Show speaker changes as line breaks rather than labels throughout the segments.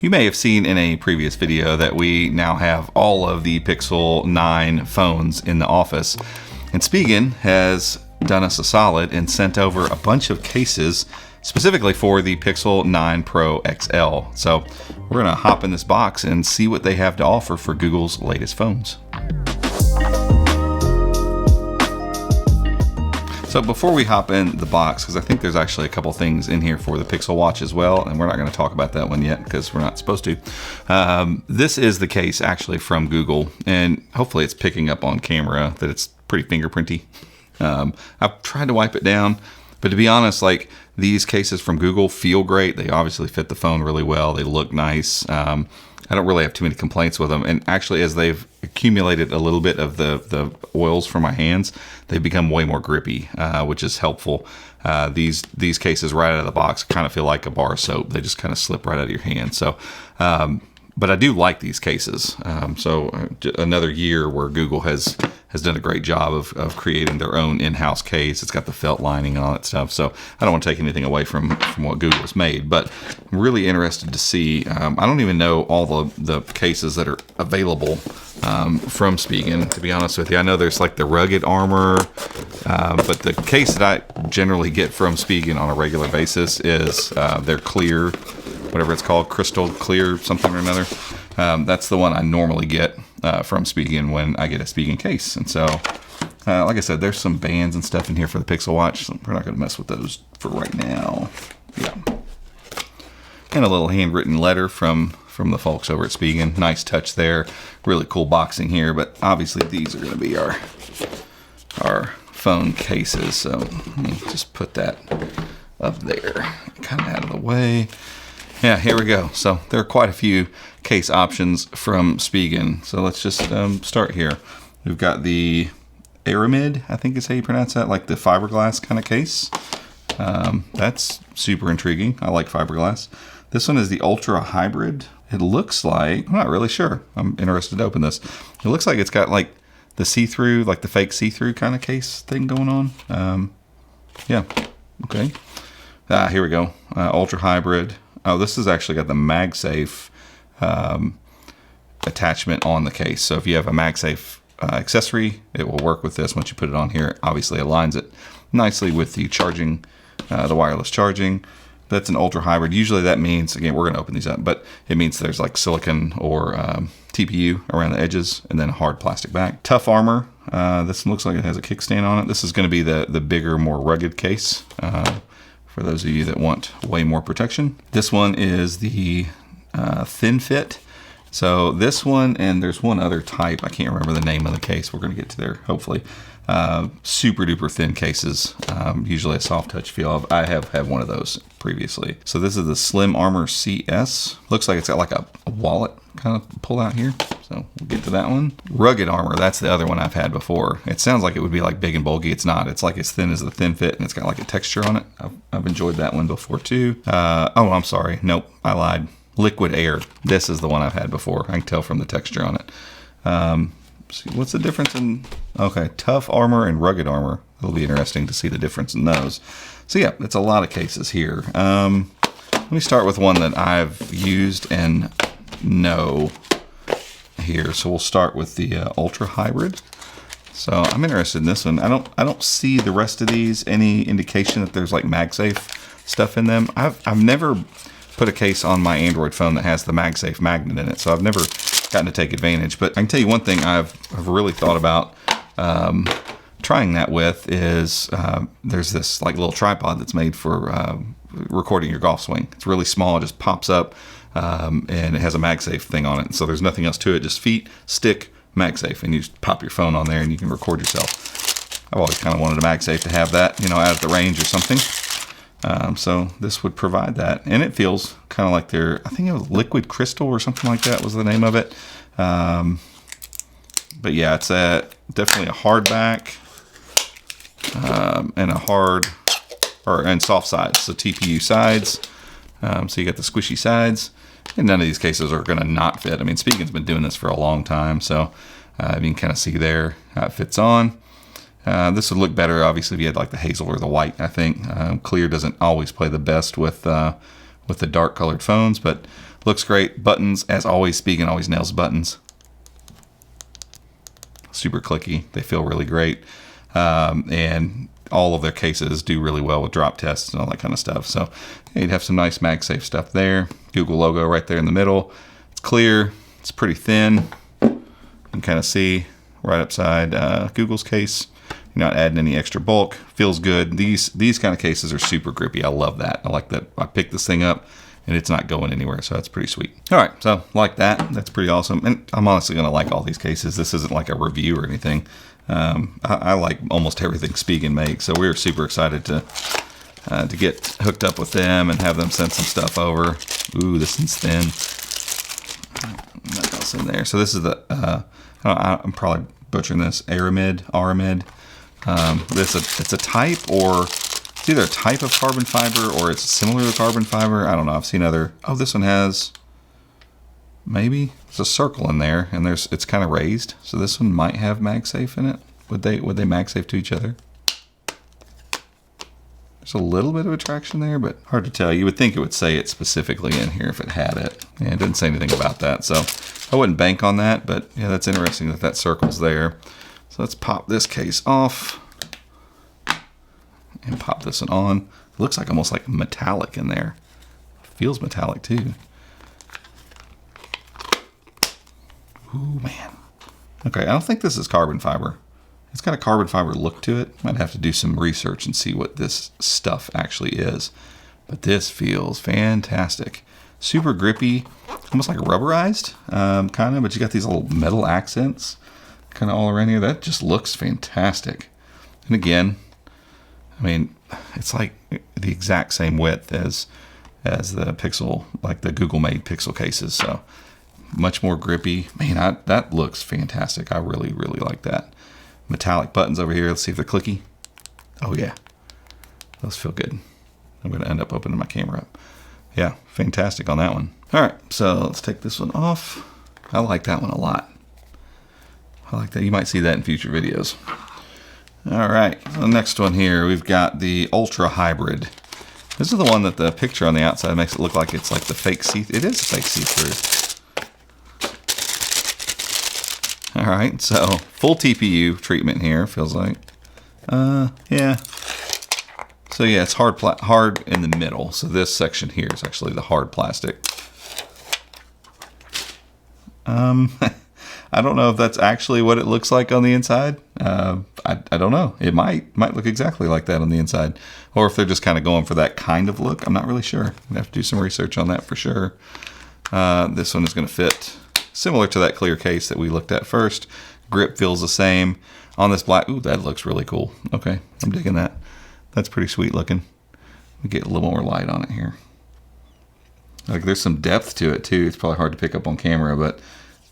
You may have seen in a previous video that we now have all of the Pixel 9 phones in the office. And Spigen has done us a solid and sent over a bunch of cases specifically for the Pixel 9 Pro XL. So we're going to hop in this box and see what they have to offer for Google's latest phones. So before we hop in the box, because I think there's actually a couple things in here for the Pixel Watch as well, and we're not going to talk about that one yet because we're not supposed to. This is the case actually from Google, and hopefully it's picking up on camera that it's pretty fingerprinty. I've tried to wipe it down, but to be honest, like these cases from Google feel great. They obviously fit the phone really well. They look nice. I don't really have too many complaints with them. And actually, as they've accumulated a little bit of the oils from my hands, they've become way more grippy, which is helpful. These cases right out of the box kind of feel like a bar of soap. They just kind of slip right out of your hand. So, but I do like these cases. So another year where Google has done a great job of creating their own in-house case. It's got the felt lining and all that stuff. So I don't want to take anything away from what Google has made, but I'm really interested to see. I don't even know all the cases that are available from Spigen, to be honest with you. I know there's like the rugged armor, but the case that I generally get from Spigen on a regular basis is their clear, whatever it's called, crystal clear something or another. That's the one I normally get from Spigen when I get a Spigen case. And so, like I said, there's some bands and stuff in here for the Pixel Watch. So we're not going to mess with those for right now. Yeah. And a little handwritten letter from the folks over at Spigen. Nice touch there. Really cool boxing here. But obviously these are going to be our phone cases. So let me just put that up there, kind of out of the way. Yeah, here we go. So there are quite a few case options from Spigen. So let's just start here. We've got the Aramid, I think is how you pronounce that, like the fiberglass kind of case. That's super intriguing. I like fiberglass. This one is the Ultra Hybrid. It looks like, I'm not really sure. I'm interested to open this. It looks like it's got like the see-through, like the fake see-through kind of case thing going on. Yeah, okay. Here we go. Ultra Hybrid. Oh, this has actually got the MagSafe attachment on the case. So if you have a MagSafe accessory, it will work with this. Once you put it on here, obviously aligns it nicely with the charging, the wireless charging. That's an Ultra Hybrid. Usually that means, again, we're going to open these up, but it means there's like silicon or TPU around the edges and then a hard plastic back. Tough armor. This looks like it has a kickstand on it. This is going to be the bigger, more rugged case. For those of you that want way more protection. This one is the thin fit. So this one, and there's one other type, I can't remember the name of the case. We're going to get to there, hopefully. Super duper thin cases, usually a soft touch feel. I have had one of those previously. So this is the Slim Armor CS. Looks like it's got like a wallet kind of pull out here. So we'll get to that one. Rugged Armor, that's the other one I've had before. It sounds like it would be like big and bulky. It's not. It's like as thin as the thin fit, and it's got like a texture on it. I've enjoyed that one before too. Oh, I'm sorry. Nope, I lied. Liquid Air. This is the one I've had before. I can tell from the texture on it. See, what's the difference in... Okay, Tough Armor and Rugged Armor. It'll be interesting to see the difference in those. So yeah, it's a lot of cases here. Let me start with one that I've used and know here. So we'll start with the Ultra Hybrid. So I'm interested in this one. I don't see the rest of these any indication that there's like MagSafe stuff in them. I've never put a case on my Android phone that has the MagSafe magnet in it, so I've never gotten to take advantage. But I can tell you one thing I've really thought about trying that with is there's this like little tripod that's made for recording your golf swing. It's really small, it just pops up, and it has a MagSafe thing on it. So there's nothing else to it, just feet, stick, MagSafe, and you just pop your phone on there and you can record yourself. I've always kind of wanted a MagSafe to have that, you know, out at the range or something. So this would provide that, and it feels kind of like I think it was Liquid Crystal or something like that was the name of it. But yeah, it's definitely a hard back and a hard and soft sides, so TPU sides. So you got the squishy sides, and none of these cases are going to not fit. I mean, Spigen's been doing this for a long time, so you can kind of see there how it fits on. This would look better, obviously, if you had like the hazel or the white, I think. Clear doesn't always play the best with the dark colored phones, but Looks great. Buttons, as always, Spigen always nails buttons. Super clicky. They feel really great. And all of their cases do really well with drop tests and all that kind of stuff. So yeah, you'd have some nice MagSafe stuff there. Google logo right there in the middle. It's clear. It's pretty thin. You can kind of see right upside Google's case. You're not adding any extra bulk. Feels good. These kind of cases are super grippy. I love that. I like that. I picked this thing up and it's not going anywhere, so that's pretty sweet. All right, so like that. That's pretty awesome. And I'm honestly going to like all these cases. This isn't like a review or anything. I like almost everything Spigen makes, so we're super excited to get hooked up with them and have them send some stuff over. Ooh, this one's thin. What else in there? So this is the I'm probably butchering this. Aramid. It's a type, or it's either a type of carbon fiber or it's similar to carbon fiber. I don't know. I've seen other. Oh, this one has maybe there's a circle in there, and it's kind of raised. So this one might have MagSafe in it. Would they MagSafe to each other? There's a little bit of attraction there, but hard to tell. You would think it would say it specifically in here if it had it. Yeah, it didn't say anything about that, so I wouldn't bank on that, but yeah, that's interesting that circle's there. So let's pop this case off and pop this one on. It looks like almost like metallic in there. Feels metallic too. Ooh, man. Okay, I don't think this is carbon fiber. It's got a carbon fiber look to it. Might have to do some research and see what this stuff actually is. But this feels fantastic. Super grippy, almost like rubberized, kind of, but you got these little metal accents kind of all around here. That just looks fantastic. And again, I mean, it's like the exact same width as the Pixel, like the Google made Pixel cases. So much more grippy. Man, that looks fantastic. I really, really like that. Metallic buttons over here. Let's see if they're clicky. Oh yeah, those feel good. I'm going to end up opening my camera up. Yeah, fantastic on that one. All right, so let's take this one off. I like that one a lot. I like that. You might see that in future videos. All right, so the next one here, we've got the Ultra Hybrid. This is the one that the picture on the outside makes it look like it's like the fake see-through. It is a fake see-through. All right, so full TPU treatment here, feels like. Yeah. So yeah, it's hard in the middle. So this section here is actually the hard plastic. I don't know if that's actually what it looks like on the inside. I don't know. It might look exactly like that on the inside. Or if they're just kind of going for that kind of look. I'm not really sure. I'm gonna have to do some research on that for sure. This one is going to fit similar to that clear case that we looked at first. Grip feels the same. On this black, ooh, that looks really cool. Okay, I'm digging that. That's pretty sweet looking. We get a little more light on it here. Like there's some depth to it too. It's probably hard to pick up on camera, but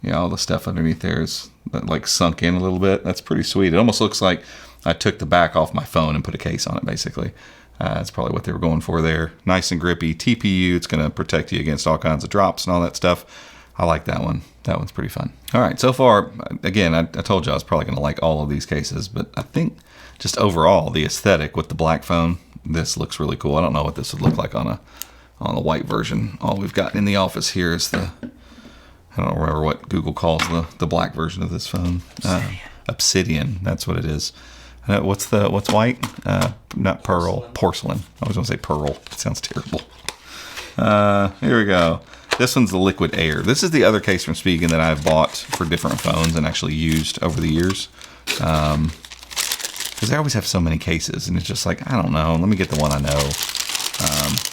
yeah, all the stuff underneath there is like sunk in a little bit. That's pretty sweet. It almost looks like I took the back off my phone and put a case on it, basically. That's probably what they were going for there. Nice and grippy. TPU, it's going to protect you against all kinds of drops and all that stuff. I like that one. That one's pretty fun. All right, so far, again, I told you I was probably going to like all of these cases, but I think just overall, the aesthetic with the black phone, this looks really cool. I don't know what this would look like on a white version. All we've got in the office here is I don't remember what Google calls the black version of this phone. Obsidian, that's what it is. What's white? Not pearl, porcelain. I was going to say pearl. It sounds terrible. Here we go. This one's the liquid air. This is the other case from Spigen that I've bought for different phones and actually used over the years. Because they always have so many cases, and it's just like, I don't know. Let me get the one I know.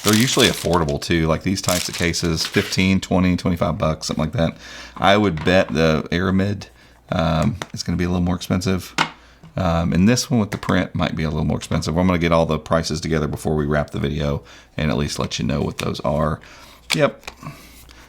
They're usually affordable too. Like these types of cases, 15, 20, 25 bucks, something like that. I would bet the Aramid is going to be a little more expensive. And this one with the print might be a little more expensive. I'm going to get all the prices together before we wrap the video and at least let you know what those are. Yep.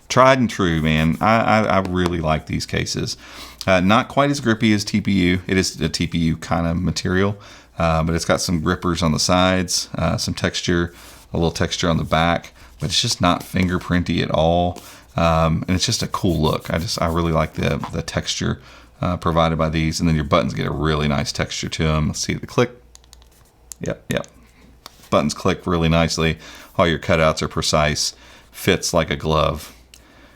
Tried and true, man. I really like these cases. Not quite as grippy as TPU. It is a TPU kind of material, but it's got some grippers on the sides, some texture, a little texture on the back, but it's just not fingerprinty at all. And it's just a cool look. I really like the texture provided by these, and then your buttons get a really nice texture to them. Let's see the click. Yep. Buttons click really nicely. All your cutouts are precise. Fits like a glove.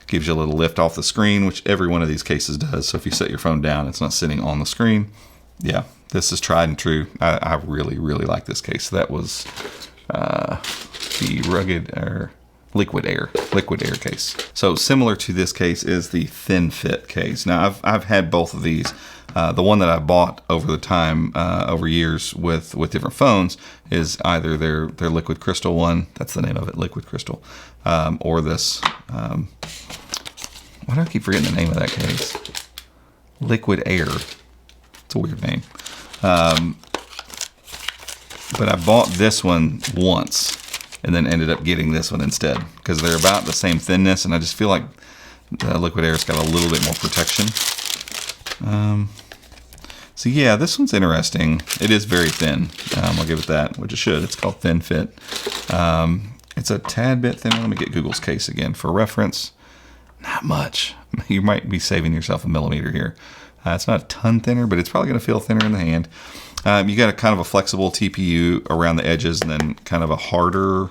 Gives you a little lift off the screen, which every one of these cases does. So if you set your phone down, it's not sitting on the screen. Yeah, this is tried and true. I really, really like this case. That was the liquid air case. So similar to this case is the thin fit case. Now I've had both of these. The one that I bought over the time, over years with different phones, is either their liquid crystal one. That's the name of it, liquid crystal, or this. Why do I keep forgetting the name of that case? Liquid air. It's a weird name. But I bought this one once and then ended up getting this one instead because they're about the same thinness, and I just feel like the liquid air's got a little bit more protection. So yeah, this one's interesting. It is very thin. I'll give it that, which it should. It's called Thin Fit. It's a tad bit thinner. Let me get Google's case again for reference. Not much. You might be saving yourself a millimeter here. It's not a ton thinner, but it's probably going to feel thinner in the hand. You got a kind of a flexible TPU around the edges and then kind of a harder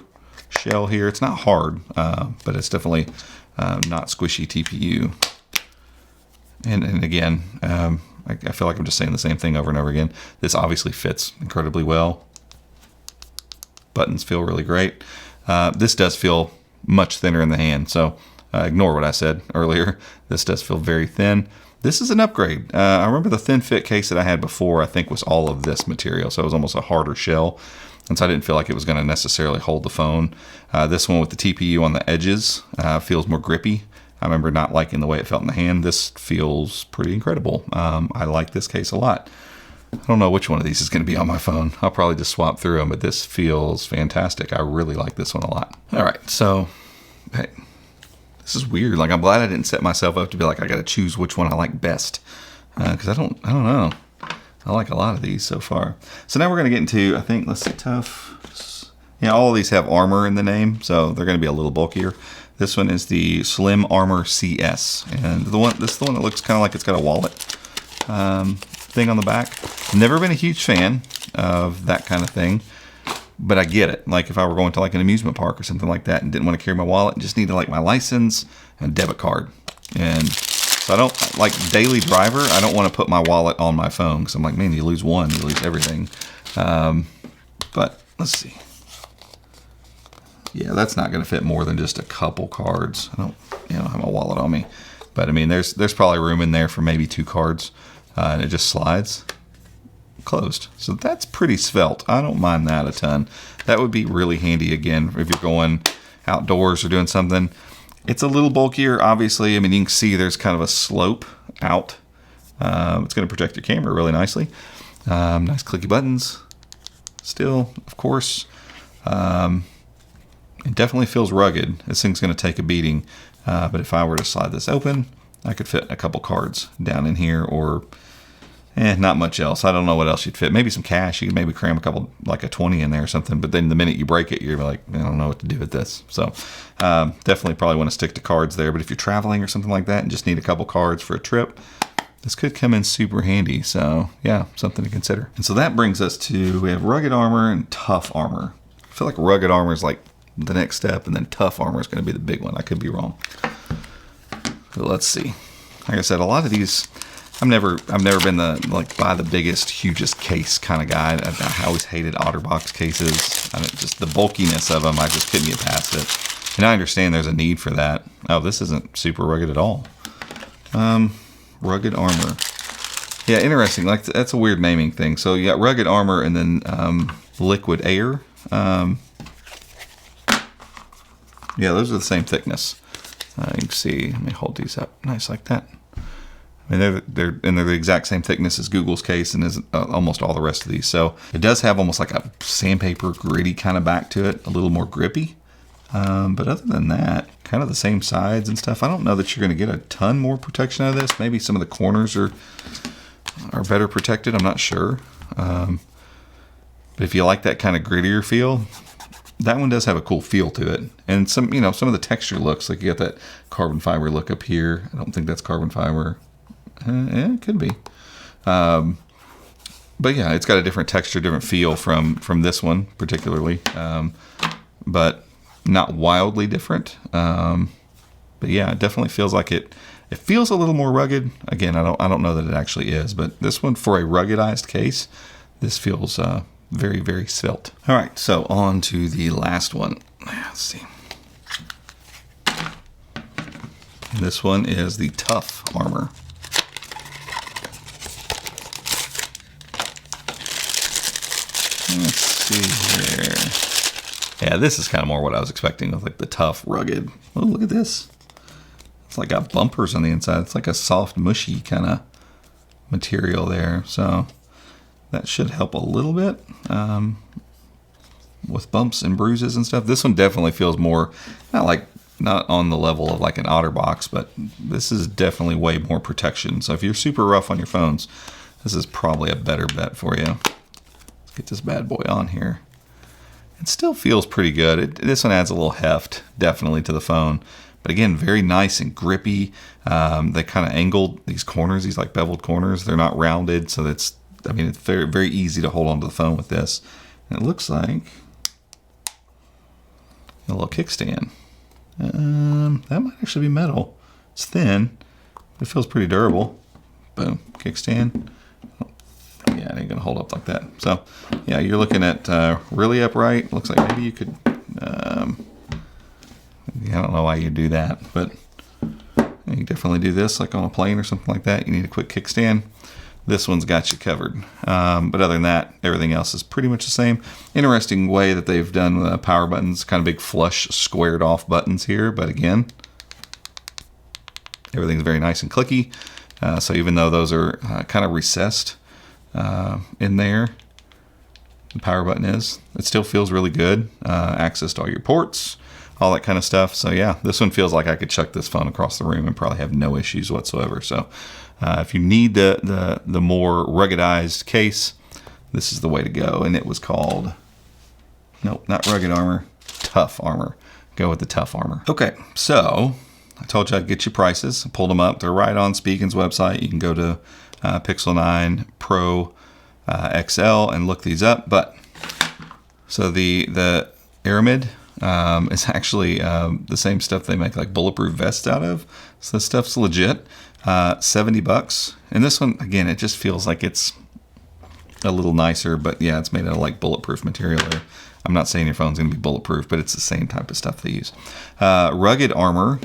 shell here. It's not hard, but it's definitely not squishy TPU. And again, I feel like I'm just saying the same thing over and over again. This obviously fits incredibly well. Buttons feel really great. This does feel much thinner in the hand, so ignore what I said earlier. This does feel very thin. This is an upgrade. I remember the thin fit case that I had before, I think was all of this material, so it was almost a harder shell, and so I didn't feel like it was going to necessarily hold the phone. This one with the TPU on the edges feels more grippy. I remember not liking the way it felt in the hand. This feels pretty incredible. I like this case a lot. I don't know which one of these is going to be on my phone. I'll probably just swap through them, but this feels fantastic. I really like this one a lot. All right, so hey, this is weird. Like, I'm glad I didn't set myself up to be like, I got to choose which one I like best, because I don't know. I like a lot of these so far. So now we're going to get into, I think, let's see, tough. Yeah, all of these have armor in the name, so they're going to be a little bulkier. This one is the Slim Armor CS, and this is the one that looks kind of like it's got a wallet thing on the back. Never been a huge fan of that kind of thing, but I get it. Like if I were going to like an amusement park or something like that and didn't want to carry my wallet, just needed like my license and debit card. And so I don't, like daily driver, I don't want to put my wallet on my phone because I'm like, man, you lose one, you lose everything. But let's see. Yeah, that's not going to fit more than just a couple cards. I don't have my wallet on me, but I mean, there's probably room in there for maybe 2 cards, and it just slides closed. So that's pretty svelte. I don't mind that a ton. That would be really handy again if you're going outdoors or doing something. It's a little bulkier, obviously. I mean, you can see there's kind of a slope out. It's going to protect your camera really nicely. Nice clicky buttons. Still, of course. It definitely feels rugged. This thing's going to take a beating. But if I were to slide this open, I could fit a couple cards down in here, or not much else. I don't know what else you'd fit. Maybe some cash. You could maybe cram a couple, like a 20 in there or something. But then the minute you break it, you're like, I don't know what to do with this. So definitely probably want to stick to cards there. But if you're traveling or something like that and just need a couple cards for a trip, this could come in super handy. So yeah, something to consider. And so that brings us to, we have rugged armor and tough armor. I feel like rugged armor is like the next step, and then tough armor is going to be the big one. I could be wrong. But let's see. Like I said, a lot of these, I've never been buy the biggest, hugest case kind of guy. I always hated OtterBox cases. Just the bulkiness of them, I just couldn't get past it. And I understand there's a need for that. Oh, this isn't super rugged at all. Rugged armor. Yeah, interesting. Like, that's a weird naming thing. So you got rugged armor and then liquid air. Yeah, those are the same thickness. You can see, let me hold these up nice like that. I mean, they're the exact same thickness as Google's case and as almost all the rest of these. So it does have almost like a sandpaper gritty kind of back to it, a little more grippy. But other than that, kind of the same sides and stuff. I don't know that you're going to get a ton more protection out of this. Maybe some of the corners are better protected. I'm not sure. But if you like that kind of grittier feel, that one does have a cool feel to it. And some of the texture looks, like you got that carbon fiber look up here. I don't think that's carbon fiber. Yeah, it could be. But yeah, it's got a different texture, different feel from this one particularly. But not wildly different. But yeah, it definitely feels like it feels a little more rugged. Again, I don't know that it actually is, but this one, for a ruggedized case, this feels very, very svelte. All right, so on to the last one. Let's see. This one is the Tough Armor. Let's see here. Yeah, this is kind of more what I was expecting with like the tough, rugged. Oh, look at this. It's like got bumpers on the inside. It's like a soft, mushy kind of material there. So that should help a little bit with bumps and bruises and stuff. This one definitely feels more, not on the level of like an OtterBox, but this is definitely way more protection. So if you're super rough on your phones, this is probably a better bet for you. Let's get this bad boy on here. It still feels pretty good. This one adds a little heft, definitely, to the phone. But again, very nice and grippy. They kind of angled these corners, these like beveled corners. They're not rounded, so it's very, very easy to hold onto the phone with this. And it looks like a little kickstand. That might actually be metal. It's thin, but it feels pretty durable. Boom, kickstand. Yeah, it ain't gonna hold up like that. So yeah, you're looking at really upright. Looks like maybe you could, I don't know why you do that, but you definitely do this like on a plane or something like that. You need a quick kickstand. This one's got you covered. But other than that, everything else is pretty much the same. Interesting way that they've done power buttons, kind of big flush squared off buttons here. But again, everything's very nice and clicky. So even though those are kind of recessed in there, the power button is, it still feels really good. Access to all your ports, all that kind of stuff. So yeah, this one feels like I could chuck this phone across the room and probably have no issues whatsoever. So if you need the more ruggedized case, this is the way to go. And it was called, nope, not Rugged Armor, Tough Armor. Go with the Tough Armor. Okay, so I told you I'd get you prices. I pulled them up. They're right on Spigen's website. You can go to Pixel 9 Pro XL and look these up. But so the Aramid is actually the same stuff they make like bulletproof vests out of. So this stuff's legit. $70. And this one, again, it just feels like it's a little nicer, but yeah, it's made out of like bulletproof material there. I'm not saying your phone's gonna be bulletproof, but it's the same type of stuff they use. Rugged Armor,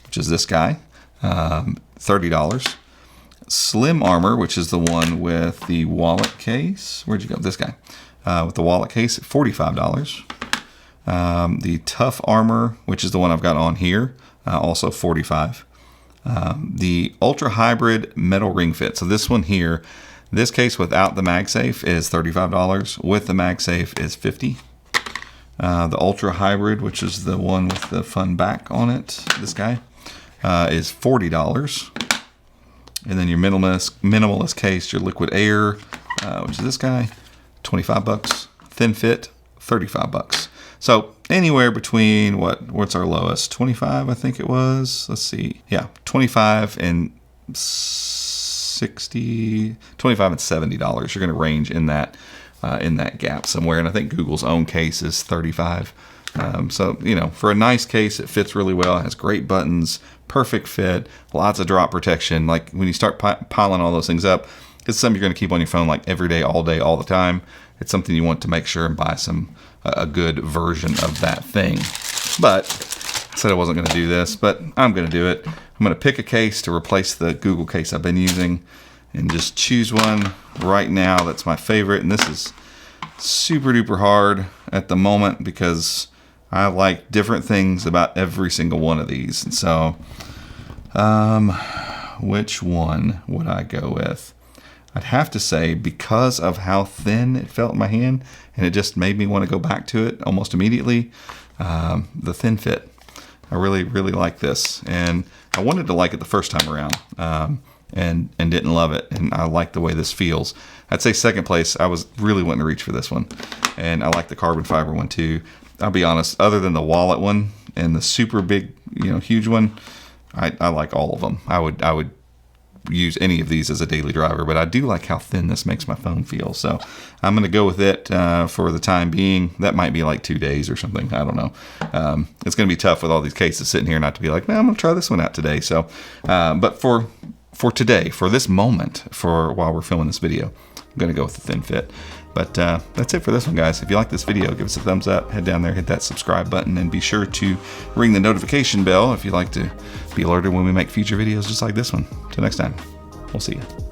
which is this guy, $30. Slim Armor, which is the one with the wallet case. Where'd you go? This guy. With the wallet case, $45. The Tough Armor, which is the one I've got on here, also $45. The Ultra Hybrid Metal Ring Fit. So this one here, this case without the MagSafe is $35. With the MagSafe is $50. The Ultra Hybrid, which is the one with the fun back on it, this guy, is $40. And then your minimalist case, your Liquid Air, which is this guy, $25. Thin Fit, $35. So anywhere between what's our lowest? 25, I think it was. Let's see. Yeah, 25 and 60, 25 and $70. You're going to range in that gap somewhere. And I think Google's own case is 35. So, you know, for a nice case, it fits really well. It has great buttons, perfect fit, lots of drop protection. Like when you start piling all those things up, it's something you're going to keep on your phone like every day, all the time. It's something you want to make sure and buy a good version of that thing. But I said I wasn't going to do this, but I'm going to do it. I'm going to pick a case to replace the Google case I've been using and just choose one right now that's my favorite. And this is super duper hard at the moment because I like different things about every single one of these. And so, which one would I go with? I'd have to say, because of how thin it felt in my hand, and it just made me want to go back to it almost immediately, the Thin Fit. I really, really like this. And I wanted to like it the first time around, and didn't love it. And I like the way this feels. I'd say second place, I was really wanting to reach for this one. And I like the carbon fiber one too. I'll be honest, other than the wallet one and the super big, huge one, I like all of them. I would use any of these as a daily driver, but I do like how thin this makes my phone feel. So I'm going to go with it for the time being. That might be like 2 days or something. I don't know. It's going to be tough with all these cases sitting here not to be like, man, I'm going to try this one out today. So, but for today, for this moment, for while we're filming this video, I'm going to go with the thin fit. But that's it for this one, guys. If you like this video, give us a thumbs up, head down there, hit that subscribe button, and be sure to ring the notification bell if you'd like to be alerted when we make future videos just like this one. Till next time, we'll see you.